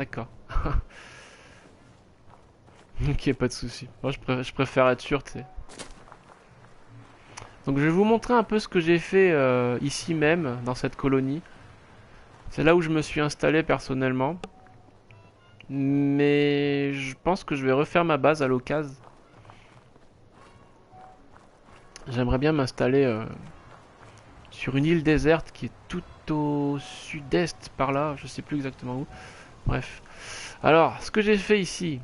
D'accord. Ok, pas de souci. Moi, je préfère être sûr, tu sais. Donc, je vais vous montrer un peu ce que j'ai fait ici même, dans cette colonie. C'est là où je me suis installé personnellement. Mais je pense que je vais refaire ma base à l'occasion. J'aimerais bien m'installer sur une île déserte qui est tout au sud-est par là. Je sais plus exactement où. Bref. Alors, ce que j'ai fait ici,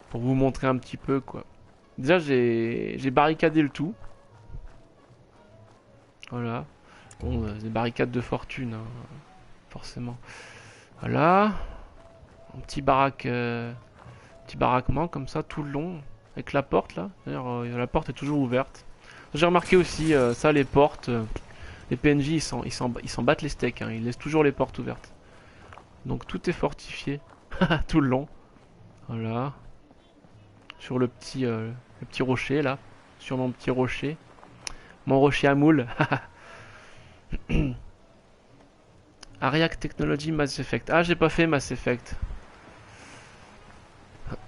pour vous montrer un petit peu quoi. Déjà, j'ai barricadé le tout. Voilà. Bon, des barricades de fortune, hein, forcément. Voilà. Un petit baraquement comme ça tout le long. Avec la porte là. D'ailleurs, la porte est toujours ouverte. J'ai remarqué aussi ça, les portes. Les PNJ ils s'en battent les steaks. Hein, ils laissent toujours les portes ouvertes. Donc tout est fortifié. Tout le long. Voilà. Sur le petit rocher là. Sur mon petit rocher. Mon rocher à moule. Ariac Technology Mass Effect. Ah, j'ai pas fait Mass Effect.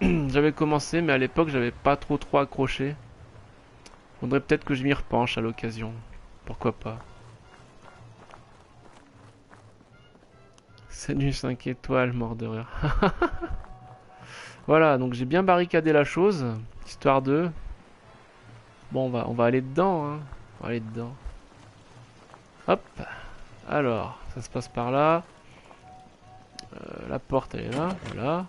J'avais commencé, mais à l'époque, j'avais pas trop accroché. Faudrait peut-être que je m'y repenche à l'occasion. Pourquoi pas. C'est du 5 étoiles, mort de rire. Voilà, donc j'ai bien barricadé la chose, histoire de... Bon, on va aller dedans, hein. On va aller dedans. Hop. Alors, ça se passe par là. La porte, elle est là, voilà.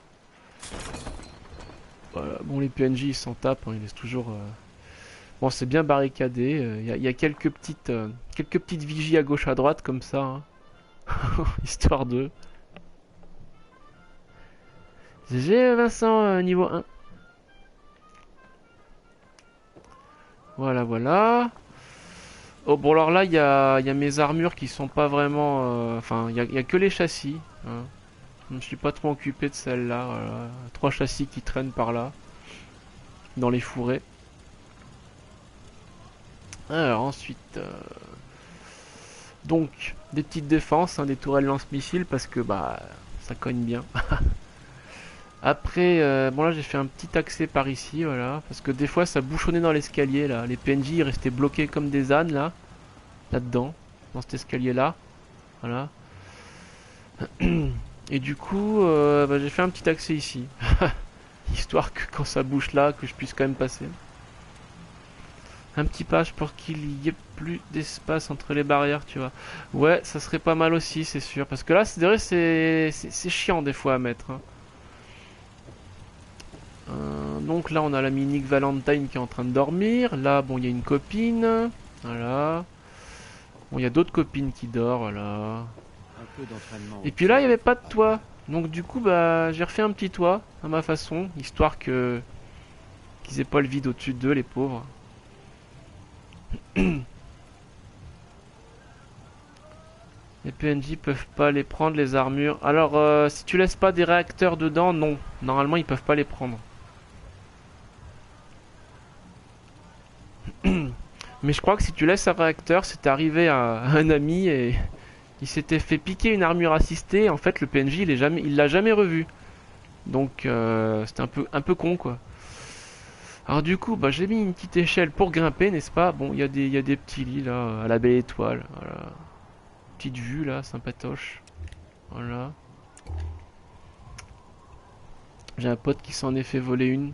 Voilà. Bon, les PNJ, ils s'en tapent, hein, ils laissent toujours... Bon, c'est bien barricadé. Y a quelques petites vigies à gauche à droite, comme ça, hein. Histoire de... GG Vincent, niveau 1. Voilà, voilà. Oh, bon, alors là, il y a mes armures qui sont pas vraiment... Enfin, il y a que les châssis, hein. Je me suis pas trop occupé de celle-là. Voilà. 3 châssis qui traînent par là, dans les fourrés. Alors ensuite... Donc, des petites défenses, hein, des tourelles lance-missiles, parce que, bah, ça cogne bien. Après, bon là j'ai fait un petit accès par ici, voilà, parce que des fois ça bouchonnait dans l'escalier là, les PNJ ils restaient bloqués comme des ânes là, là-dedans, dans cet escalier là, voilà. Et du coup, bah, j'ai fait un petit accès ici, histoire que quand ça bouche là, que je puisse quand même passer. Un petit page pour qu'il y ait plus d'espace entre les barrières, tu vois. Ouais, ça serait pas mal aussi, c'est sûr, parce que là, c'est vrai, c'est chiant des fois à mettre, hein. Donc là on a la mini Valentine qui est en train de dormir. Là bon il y a une copine. Voilà. Bon il y a d'autres copines qui dorment. Voilà. Et puis là il n'y avait pas de toit. Donc du coup bah j'ai refait un petit toit à ma façon. Histoire que qu'ils aient pas le vide au-dessus d'eux les pauvres. Les PNJ peuvent pas les prendre les armures. Alors si tu laisses pas des réacteurs dedans, non. Normalement ils peuvent pas les prendre. Mais je crois que si tu laisses un réacteur, c'est arrivé à un ami et il s'était fait piquer une armure assistée. En fait, le PNJ, il l'a jamais revu. Donc, c'était un peu con, quoi. Alors du coup, bah, j'ai mis une petite échelle pour grimper, n'est-ce pas? Bon, il y a des petits lits là, à la belle étoile. Voilà. Petite vue là, sympatoche. Voilà. J'ai un pote qui s'en est fait voler une.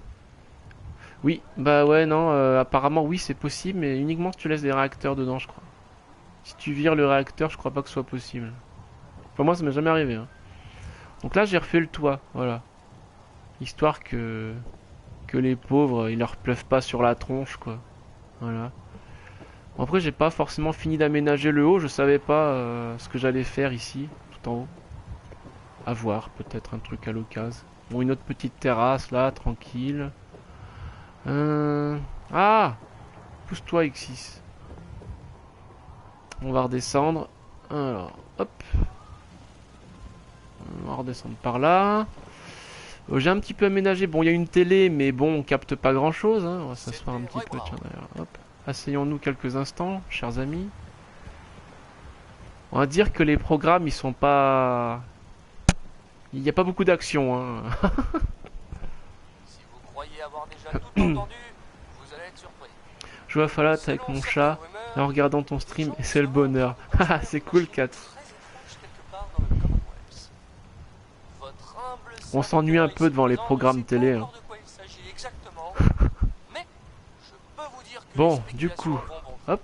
Oui, bah ouais, non, apparemment oui, c'est possible, mais uniquement si tu laisses des réacteurs dedans, je crois. Si tu vires le réacteur, je crois pas que ce soit possible. Enfin, moi, ça m'est jamais arrivé, hein. Donc là, j'ai refait le toit, voilà. Histoire que les pauvres, ils leur pleuvent pas sur la tronche, quoi. Voilà. Bon, après, j'ai pas forcément fini d'aménager le haut, je savais pas ce que j'allais faire ici, tout en haut. À voir, peut-être un truc à l'occasion. Bon, une autre petite terrasse, là, tranquille. Euh... Ah, pousse-toi, X6. On va redescendre. Alors, hop. On va redescendre par là. J'ai un petit peu aménagé. Bon, il y a une télé, mais bon, on capte pas grand chose, hein. On va s'asseoir un petit peu. Tiens, d'ailleurs. Hop. Asseyons-nous quelques instants, chers amis. On va dire que les programmes, ils sont pas Il n'y a pas beaucoup d'action, hein. Si vous croyez avoir déjà tout entendu, vous allez être surpris. Je joue à Fallout avec Selon mon certaines chat et en rumeurs, regardant ton les stream gens et c'est le seraient en bonheur. train de Haha, construire c'est une cool, machine 4. très étrange quelque part dans le Commonwealth. Votre humble On s'ennuie un serviteur peu ici devant les présent ne sait programmes pas télé, hein. encore de quoi il s'agit exactement, mais je peux vous dire que les Bon, du spéculations coup, vont bon train. hop.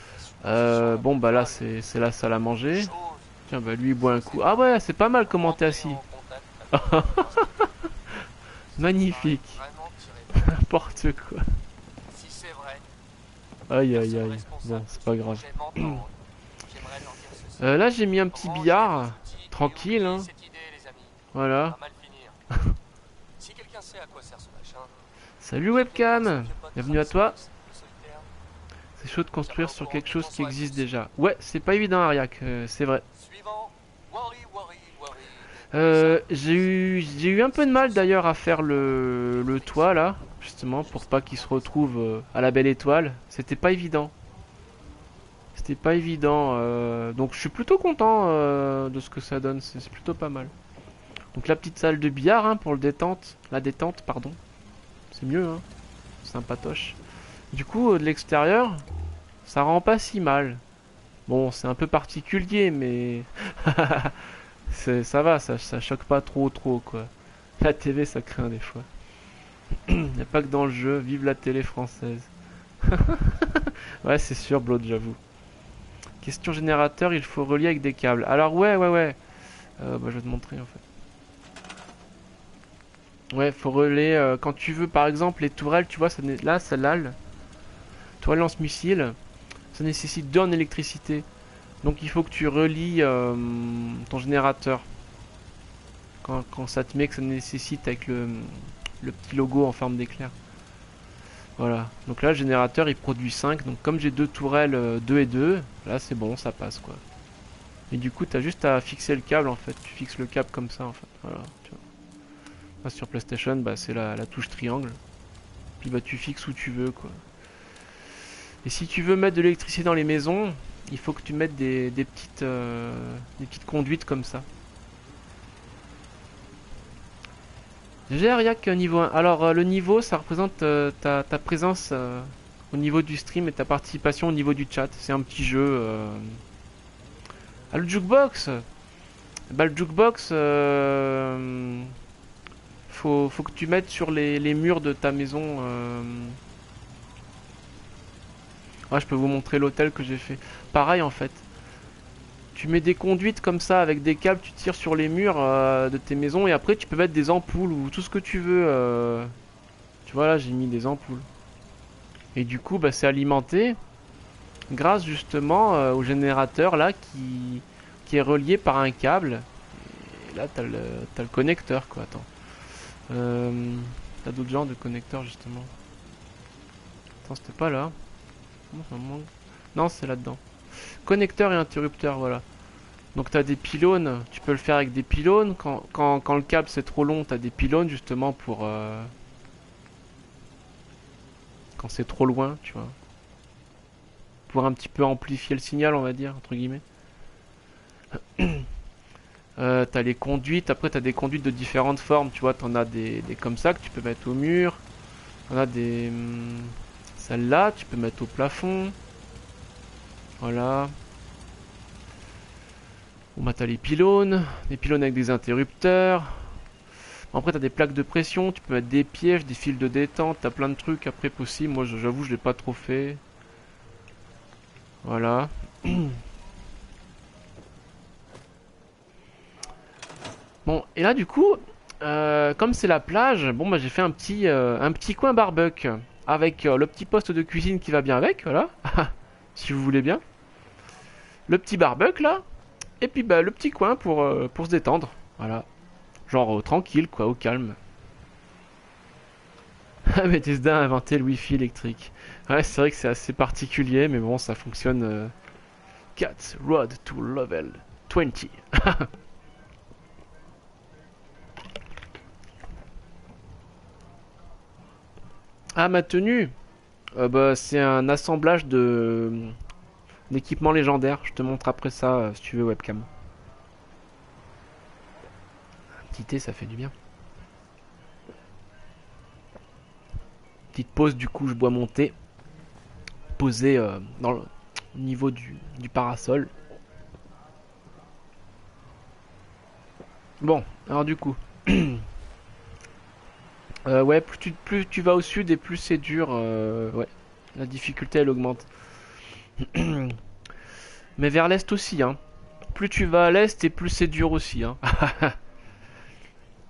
La supposition la Bon, plus bah là, folle c'est la salle à est une manger. chose Tiens, bah lui, il boit c'est un que ces coup. Ah gens ouais, c'est pas mal vont comment t'es rentrer assis. en contact avec le corps. Ça me paraît Magnifique. vraiment tiré par les cheveux. N'importe quoi. Si c'est vrai, Aïe, aïe, personne aïe. Bon, responsable de c'est ce pas que grave. j'aime entendre. J'aimerais leur dire ceci. Là, j'ai mis un petit Rangez vos billard. outils et Tranquille, oubliez hein. cette idée, les amis. Ça Voilà. va mal finir. Si quelqu'un sait à quoi sert ce machin, Salut j'ai fait grâce webcam. au vieux pote Bienvenue à Travis toi. Max, le solitaire. C'est chaud de Tiens-moi construire au sur courant quelque dès chose qu'on qui saura existe plus. déjà. Ouais, c'est pas évident, Ariak. C'est vrai. Suivant. Worry, worry, worry. Ça, J'ai eu un peu de mal d'ailleurs à faire le toit là, justement, pour pas qu'il se retrouve à la belle étoile. C'était pas évident. C'était pas évident. Donc je suis plutôt content de ce que ça donne. C'est plutôt pas mal. Donc la petite salle de billard hein, pour le détente. La détente, pardon. C'est mieux, hein. Sympatoche. Du coup, de l'extérieur, ça rend pas si mal. Bon, c'est un peu particulier, mais ça va, ça choque pas trop quoi. La TV, ça craint des fois. Y a pas que dans le jeu, vive la télé française. Ouais, c'est sûr, Blood, j'avoue. Question générateur, il faut relier avec des câbles. Alors ouais. Bah, je vais te montrer en fait. Ouais, faut relier quand tu veux, par exemple, les tourelles, tu vois, là, celle-là, tourelle lance-missile, ça nécessite 2 en électricité. Donc il faut que tu relis ton générateur. Quand ça te met que ça nécessite avec le petit logo en forme d'éclair. Voilà. Donc là, le générateur, il produit 5. Donc comme j'ai 2 tourelles, 2 et 2, là c'est bon, ça passe quoi. Et du coup, t'as juste à fixer le câble en fait. Tu fixes le câble comme ça en fait. Voilà. Tu vois. Là, sur PlayStation, bah, c'est la touche triangle. Puis bah, tu fixes où tu veux quoi. Et si tu veux mettre de l'électricité dans les maisons, il faut que tu mettes des petites conduites comme ça. J'ai Ariak niveau 1. Alors le niveau ça représente ta présence au niveau du stream et ta participation au niveau du chat. C'est un petit jeu. Ah le jukebox. Bah le jukebox faut que tu mettes sur les murs de ta maison. Ouais, je peux vous montrer l'hôtel que j'ai fait. Pareil en fait. Tu mets des conduites comme ça avec des câbles, tu tires sur les murs de tes maisons et après tu peux mettre des ampoules ou tout ce que tu veux. Tu vois là j'ai mis des ampoules. Et du coup bah, c'est alimenté grâce justement au générateur là qui est relié par un câble. Et là t'as le connecteur quoi. Attends. T'as d'autres genres de connecteurs justement. Attends c'était pas là. Non c'est là-dedans. Connecteur et interrupteur voilà. Donc t'as des pylônes, tu peux le faire avec des pylônes. Quand le câble c'est trop long, t'as des pylônes justement pour quand c'est trop loin, tu vois. Pour un petit peu amplifier le signal, on va dire, entre guillemets. T'as les conduites, après t'as des conduites de différentes formes, tu vois. T'en as des comme ça que tu peux mettre au mur. T'en as des celles-là, tu peux mettre au plafond. Voilà. Bon bah t'as les pylônes avec des interrupteurs. Après t'as des plaques de pression, tu peux mettre des pièges, des fils de détente, t'as plein de trucs après possible. Moi j'avoue je l'ai pas trop fait. Voilà. Bon et là du coup, comme c'est la plage, bon bah j'ai fait un petit coin barbecue avec le petit poste de cuisine qui va bien avec, voilà. Si vous voulez bien. Le petit barbecue là. Et puis bah le petit coin pour se détendre. Voilà. Genre tranquille quoi, au calme. Ah Bethesda a inventé le wifi électrique. Ouais c'est vrai que c'est assez particulier mais bon ça fonctionne. Cats Road to Level 20. Ah ma tenue bah c'est un assemblage d'équipements légendaires. Je te montre après ça si tu veux webcam. Petit thé, ça fait du bien. Petite pause, du coup, je bois mon thé. Posé dans le au niveau du parasol. Bon, alors du coup. Ouais, plus tu vas au sud et plus c'est dur. Ouais, la difficulté elle augmente. Mais vers l'est aussi, hein. Plus tu vas à l'est et plus c'est dur aussi, hein.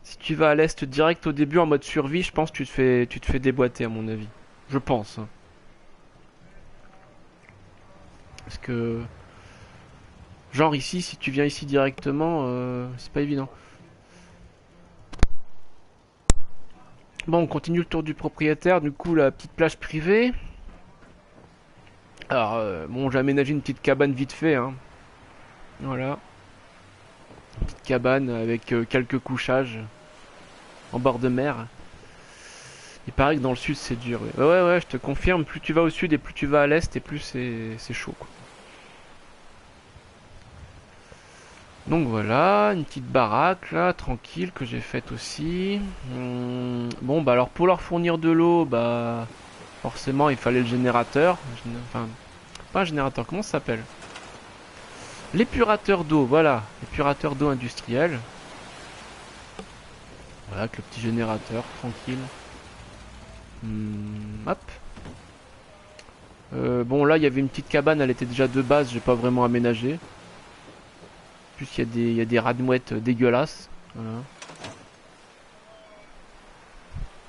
Si tu vas à l'est direct au début en mode survie, je pense que tu te fais déboîter à mon avis. Je pense, hein. Parce que genre ici, si tu viens ici directement, c'est pas évident. Bon, on continue le tour du propriétaire. Du coup, la petite plage privée. Alors, bon, j'ai aménagé une petite cabane vite fait, hein. Voilà, une petite cabane avec quelques couchages en bord de mer. Il paraît que dans le sud c'est dur. Ouais, ouais, ouais, je te confirme. Plus tu vas au sud et plus tu vas à l'est et plus c'est chaud, quoi. Donc voilà, une petite baraque là, tranquille, que j'ai faite aussi. Bon, bah alors pour leur fournir de l'eau, bah forcément il fallait le générateur. Enfin, pas un générateur, comment ça s'appelle? L'épurateur d'eau, voilà, épurateur d'eau industriel. Voilà, avec le petit générateur, tranquille. Hop. Bon, là, il y avait une petite cabane, elle était déjà de base, j'ai pas vraiment aménagé. En plus, il y a des rats-de-mouettes dégueulasses. Voilà.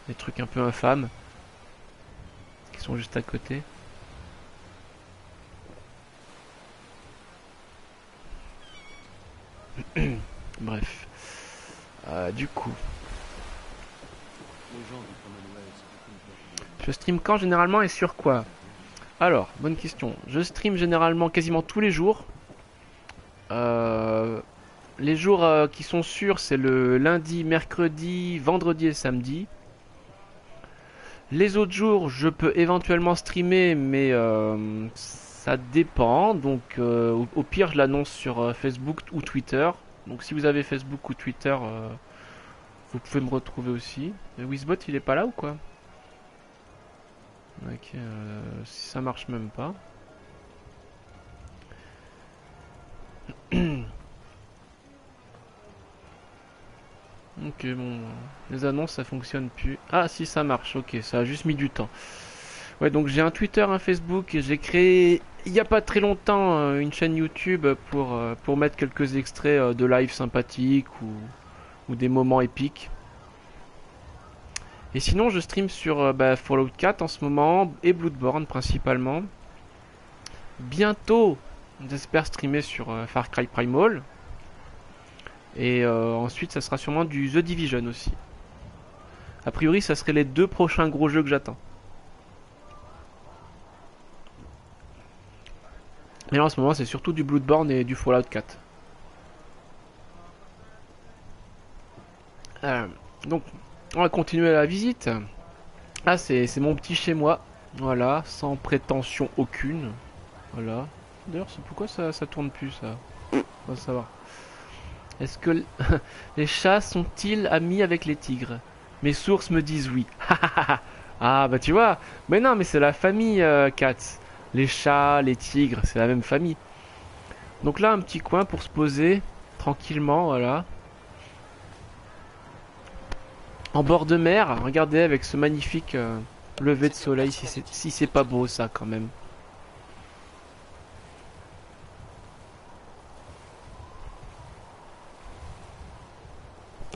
Des trucs un peu infâmes. Qui sont juste à côté. Bref. Du coup. Je stream quand généralement et sur quoi? Alors, bonne question. Je stream généralement quasiment tous les jours. Les jours qui sont sûrs, c'est le lundi, mercredi, vendredi et samedi. Les autres jours, je peux éventuellement streamer, mais ça dépend. Donc, au pire, je l'annonce sur Facebook ou Twitter. Donc, si vous avez Facebook ou Twitter, vous pouvez me retrouver aussi. Wizbot, il est pas là ou quoi? Ok, si ça marche même pas. Ok, bon, les annonces ça fonctionne plus. Ah, si ça marche, ok, ça a juste mis du temps. Ouais, donc j'ai un Twitter, un Facebook, et j'ai créé il y a pas très longtemps une chaîne YouTube pour mettre quelques extraits de live sympathiques ou des moments épiques. Et sinon, je stream sur Fallout 4 en ce moment et Bloodborne principalement. Bientôt, j'espère streamer sur Far Cry Primal. Et ensuite, ça sera sûrement du The Division aussi. A priori, ça serait les deux prochains gros jeux que j'attends. Mais là, en ce moment, c'est surtout du Bloodborne et du Fallout 4. Donc, on va continuer la visite. Ah, c'est mon petit chez moi. Voilà, sans prétention aucune. Voilà. D'ailleurs, c'est pourquoi ça tourne plus, ça? On va savoir. Est-ce que les chats sont-ils amis avec les tigres? Mes sources me disent oui. Ah, bah tu vois. Mais non, mais c'est la famille, Cats. Les chats, les tigres, c'est la même famille. Donc là, un petit coin pour se poser tranquillement, voilà. En bord de mer, regardez avec ce magnifique lever de soleil, si c'est pas beau ça quand même.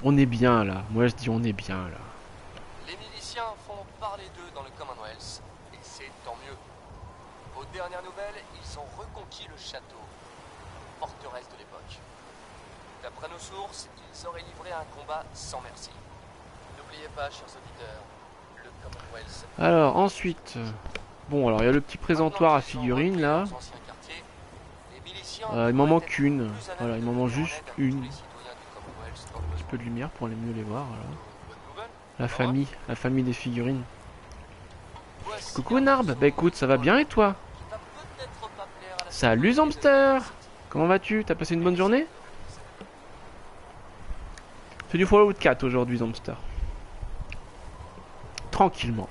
On est bien là, moi je dis on est bien là. Les miliciens font parler d'eux dans le Commonwealth, et c'est tant mieux. Aux dernières nouvelles, ils ont reconquis le château, forteresse de l'époque. D'après nos sources, ils auraient livré un combat sans merci. N'oubliez pas, chers auditeurs, le Commonwealth... Alors ensuite, bon alors il y a le petit présentoir à figurines là. Il m'en manque une, voilà, il m'en manque juste une. Un petit peu de lumière pour mieux les voir, voilà. La famille des figurines. Coucou Narb, bah écoute, ça va bien et toi? Salut Zombster! Comment vas-tu? T'as passé une bonne journée? C'est du Fallout 4 aujourd'hui, Zombster. Tranquillement.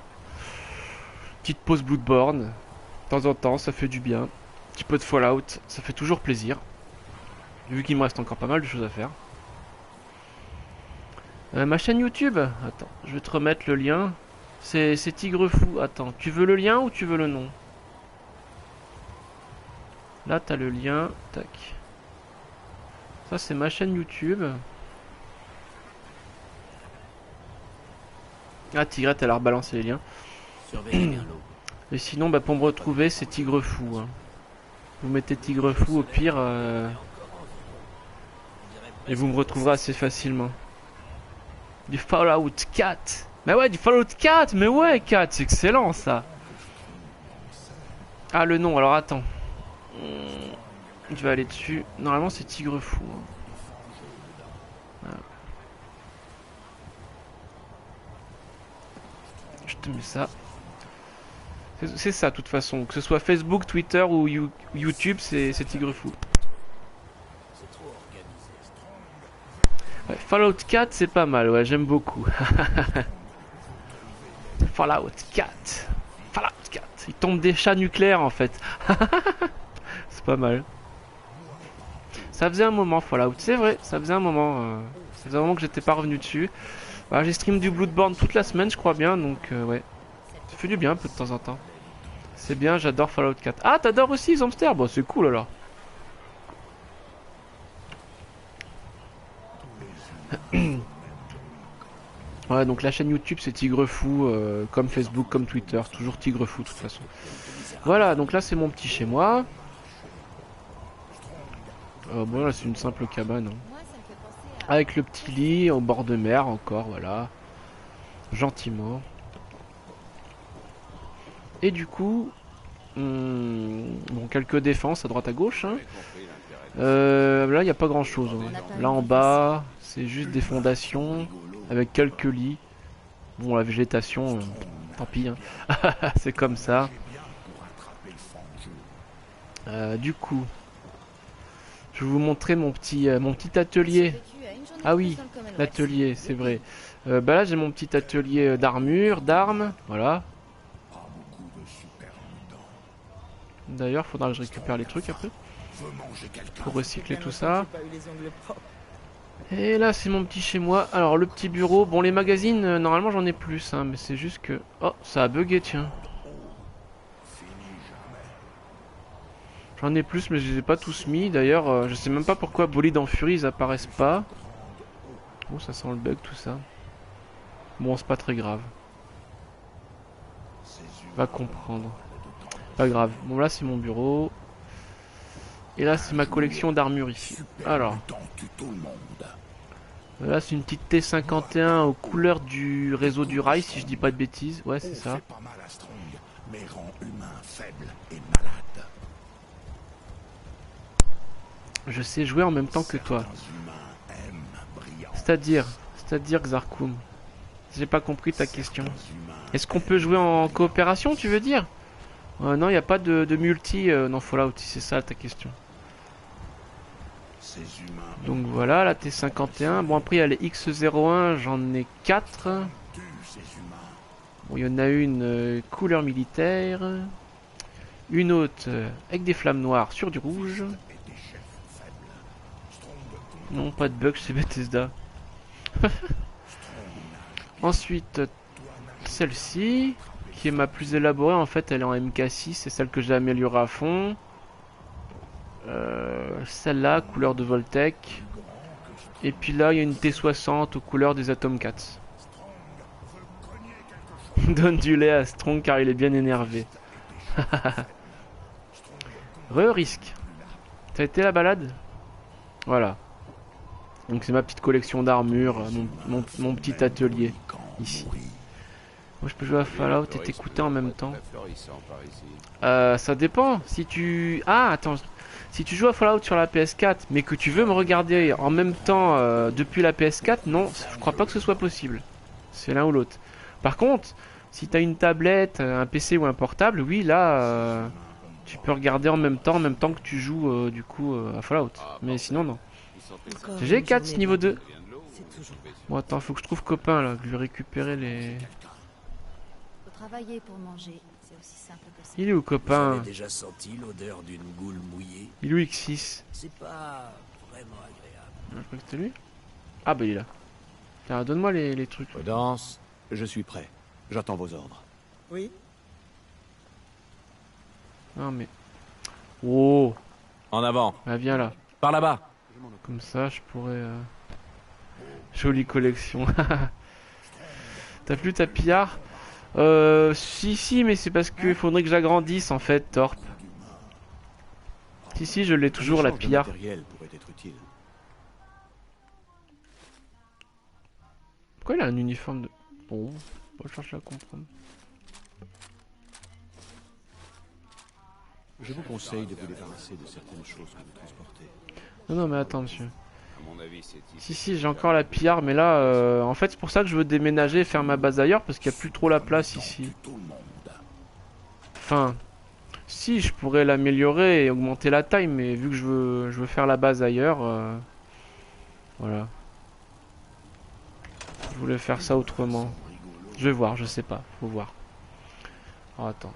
Petite pause Bloodborne. De temps en temps, ça fait du bien. Petit peu de Fallout, ça fait toujours plaisir. Vu qu'il me reste encore pas mal de choses à faire. Ma chaîne YouTube. Attends, je vais te remettre le lien. C'est Tigre Fou. Attends, tu veux le lien ou tu veux le nom? Là, t'as le lien. Tac. Ça, c'est ma chaîne YouTube. Ah, Tigrette, elle a rebalancé les liens. Et sinon, bah, pour me retrouver, c'est Tigre Fou. Hein. Vous mettez Tigre Fou au pire. Et vous me retrouverez assez facilement. Du Fallout 4. Mais ouais, du Fallout 4. Mais ouais, 4, c'est excellent ça. Ah, le nom, alors attends. Je vais aller dessus. Normalement, c'est Tigre Fou. Hein. Voilà. Je te mets ça. C'est ça, de toute façon. Que ce soit Facebook, Twitter ou YouTube, c'est Tigre Fou. Ouais, Fallout 4, c'est pas mal, ouais, j'aime beaucoup. Fallout 4. Fallout 4. Il tombe des chats nucléaires, en fait. C'est pas mal. Ça faisait un moment, Fallout, c'est vrai, ça faisait un moment. Ça faisait un moment que j'étais pas revenu dessus. Bah, j'ai stream du Bloodborne toute la semaine, je crois bien, donc ouais. Ça fait du bien un peu de temps en temps. C'est bien, j'adore Fallout 4. Ah, t'adores aussi Zombster? Bon, c'est cool alors. Ouais, donc la chaîne YouTube c'est Tigre Fou, comme Facebook, comme Twitter, toujours Tigre Fou de toute façon. Voilà, donc là c'est mon petit chez moi. Bon là c'est une simple cabane. Hein. Avec le petit lit au bord de mer encore, voilà. Gentiment. Et du coup, bon quelques défenses à droite à gauche. Hein. Là il n'y a pas grand chose. Hein. Là en bas, c'est juste des fondations avec quelques lits. Bon la végétation, tant pis. Hein. C'est comme ça. Du coup, je vais vous montrer mon petit atelier. Ah oui, l'atelier, c'est vrai. Bah là j'ai mon petit atelier d'armure, d'armes, voilà. D'ailleurs, faudra que je récupère les trucs après. Pour recycler tout ça. Et là c'est mon petit chez moi. Alors le petit bureau, bon les magazines, normalement j'en ai plus, hein, mais c'est juste que... Oh, ça a bugué, tiens. J'en ai plus mais je les ai pas tous mis. D'ailleurs je sais même pas pourquoi Bolide en Fury ils apparaissent pas. Oh ça sent le bug tout ça. Bon c'est pas très grave. Va comprendre. Pas grave. Bon là c'est mon bureau. Et là c'est ma collection d'armure ici. Alors. Là c'est une petite T51 aux couleurs du réseau du rail si je dis pas de bêtises. Ouais c'est ça. Je sais jouer en même temps que toi. C'est-à-dire Xarkoum. J'ai pas compris ta question. Est-ce qu'on peut jouer en coopération, tu veux dire? Non, il n'y a pas de multi dans Fallout, si c'est ça ta question. Donc voilà, la T51. Bon, après, il y a les X01, j'en ai 4. Bon, il y en a une couleur militaire. Une autre avec des flammes noires sur du rouge. Non, pas de bug chez Bethesda. Ensuite, celle-ci, qui est ma plus élaborée, en fait, elle est en MK6, c'est celle que j'ai améliorée à fond. Celle-là, couleur de Voltec. Et puis là, il y a une T60 aux couleurs des Atom Cats. Donne du lait à Strong car il est bien énervé. Risque. Ça a été la balade? Voilà. Donc c'est ma petite collection d'armure, mon petit atelier, ici. Moi je peux jouer à Fallout et t'écouter en même temps. Ça dépend. Si tu... Ah, attends. Si tu joues à Fallout sur la PS4, mais que tu veux me regarder en même temps depuis la PS4, non, je crois pas que ce soit possible. C'est l'un ou l'autre. Par contre, si t'as une tablette, un PC ou un portable, oui, là, tu peux regarder en même temps que tu joues du coup à Fallout. Mais sinon, non. GG4 niveau 2. C'est toujours Bon, attends, faut que je trouve copain là, que je lui récupérer les. Faut travailler pour manger, c'est aussi simple que ça. Il est où Vous copain? avez déjà senti l'odeur d'une goule mouillée? Il est où X6? C'est pas vraiment agréable. Je crois que c'était lui. Ah bah il est là. Tiens, donne-moi les trucs. Prudence, je suis prêt. J'attends vos ordres. Oui. Non mais. Oh, En avant, bah viens là. par là-bas. Comme ça, je pourrais. Jolie collection. T'as plus ta pillard? Si, mais c'est parce qu'il faudrait que j'agrandisse en fait, Torp. Si, je l'ai toujours la Un échange de pillard. matériel pourrait être utile. Pourquoi il a un uniforme de. Bon, on va chercher à comprendre. Je vous conseille de vous débarrasser de certaines choses que vous transportez. Non, mais attends, monsieur. À mon avis, c'est Si, j'ai encore la pillard, mais là, en fait, c'est pour ça que je veux déménager et faire ma base ailleurs, parce qu'il n'y a plus trop la place ici. Enfin, si, je pourrais l'améliorer et augmenter la taille, mais vu que je veux faire la base ailleurs, voilà. Je voulais faire ça autrement. Je vais voir, je sais pas, faut voir. Oh, attends.